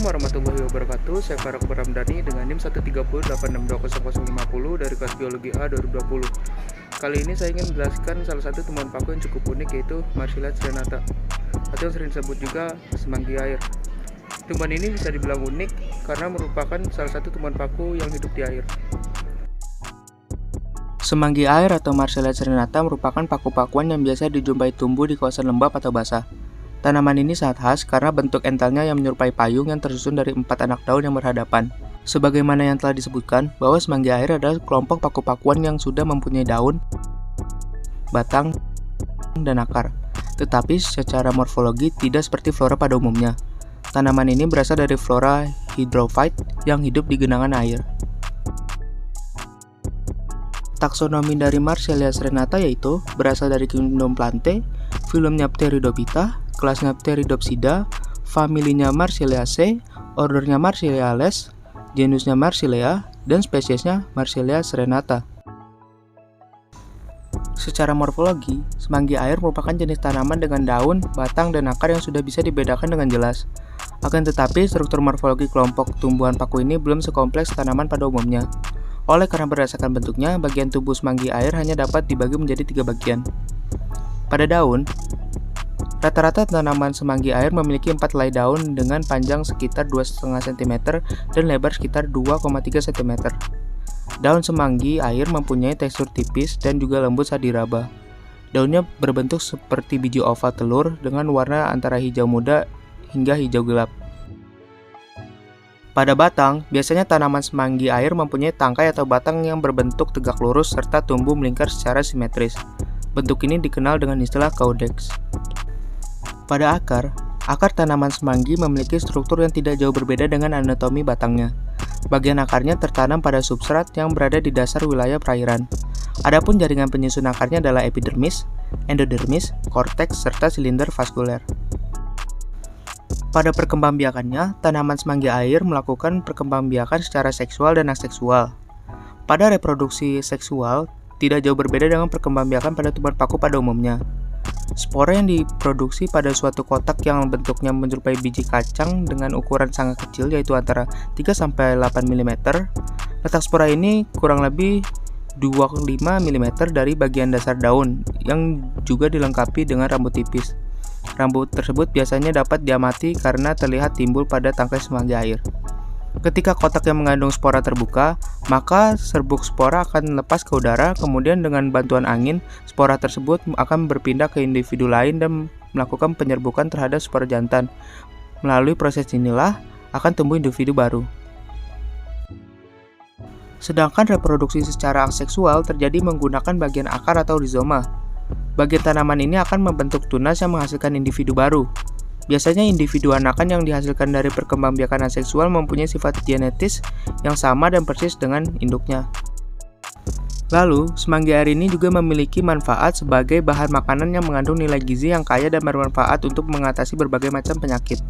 warahmatullahi wabarakatuh. Saya Faruk Ramdhani dengan NIM 130862050 dari kelas Biologi A 2020. Kali ini saya ingin menjelaskan salah satu tumbuhan paku yang cukup unik, yaitu Marsilea serenata atau yang sering disebut juga semanggi air. Tumbuhan ini bisa dibilang unik karena merupakan salah satu tumbuhan paku yang hidup di air. Semanggi air atau Marsilea serenata merupakan paku-pakuan yang biasa dijumpai tumbuh di kawasan lembab atau basah. Tanaman ini sangat khas karena bentuk entelnya yang menyerupai payung yang tersusun dari 4 anak daun yang berhadapan. Sebagaimana yang telah disebutkan, bahwa semanggi air adalah kelompok paku-pakuan yang sudah mempunyai daun, batang, dan akar. Tetapi secara morfologi tidak seperti flora pada umumnya. Tanaman ini berasal dari flora hydrophyte yang hidup di genangan air. Taksonomi dari Marsilea serenata yaitu berasal dari kingdom Plantae, filumnya Pteridophyta, kelasnya Pteridopsida, familinya Marsileaceae, ordernya Marsileales, genusnya Marsilea, dan spesiesnya Marsilea serenata. Secara morfologi, semanggi air merupakan jenis tanaman dengan daun, batang, dan akar yang sudah bisa dibedakan dengan jelas. Akan tetapi, struktur morfologi kelompok tumbuhan paku ini belum sekompleks tanaman pada umumnya. Oleh karena berdasarkan bentuknya, bagian tubuh semanggi air hanya dapat dibagi menjadi 3 bagian. Pada daun, rata-rata tanaman semanggi air memiliki 4 helai daun dengan panjang sekitar 2,5 cm dan lebar sekitar 2,3 cm. Daun semanggi air mempunyai tekstur tipis dan juga lembut saat diraba. Daunnya berbentuk seperti biji oval telur dengan warna antara hijau muda hingga hijau gelap. Pada batang, biasanya tanaman semanggi air mempunyai tangkai atau batang yang berbentuk tegak lurus serta tumbuh melingkar secara simetris. Bentuk ini dikenal dengan istilah caudex. Pada akar tanaman semanggi memiliki struktur yang tidak jauh berbeda dengan anatomi batangnya. Bagian akarnya tertanam pada substrat yang berada di dasar wilayah perairan. Adapun jaringan penyusun akarnya adalah epidermis, endodermis, korteks, serta silinder vaskuler. Pada perkembangbiakannya, tanaman semanggi air melakukan perkembangbiakan secara seksual dan aseksual. Pada reproduksi seksual, tidak jauh berbeda dengan perkembangbiakan pada tumbuhan paku pada umumnya. Spora yang diproduksi pada suatu kotak yang bentuknya menyerupai biji kacang dengan ukuran sangat kecil, yaitu antara 3-8 mm. Letak spora ini kurang lebih 25 mm dari bagian dasar daun, yang juga dilengkapi dengan rambut tipis. Rambut tersebut biasanya dapat diamati karena terlihat timbul pada tangkai semanggi air. Ketika kotak yang mengandung spora terbuka, maka serbuk spora akan lepas ke udara, kemudian dengan bantuan angin, spora tersebut akan berpindah ke individu lain dan melakukan penyerbukan terhadap spora jantan. Melalui proses inilah akan tumbuh individu baru. Sedangkan reproduksi secara aseksual terjadi menggunakan bagian akar atau rizoma. Bagian tanaman ini akan membentuk tunas yang menghasilkan individu baru. Biasanya individu anakan yang dihasilkan dari perkembangbiakan aseksual mempunyai sifat genetis yang sama dan persis dengan induknya. Lalu, semanggi air ini juga memiliki manfaat sebagai bahan makanan yang mengandung nilai gizi yang kaya dan bermanfaat untuk mengatasi berbagai macam penyakit.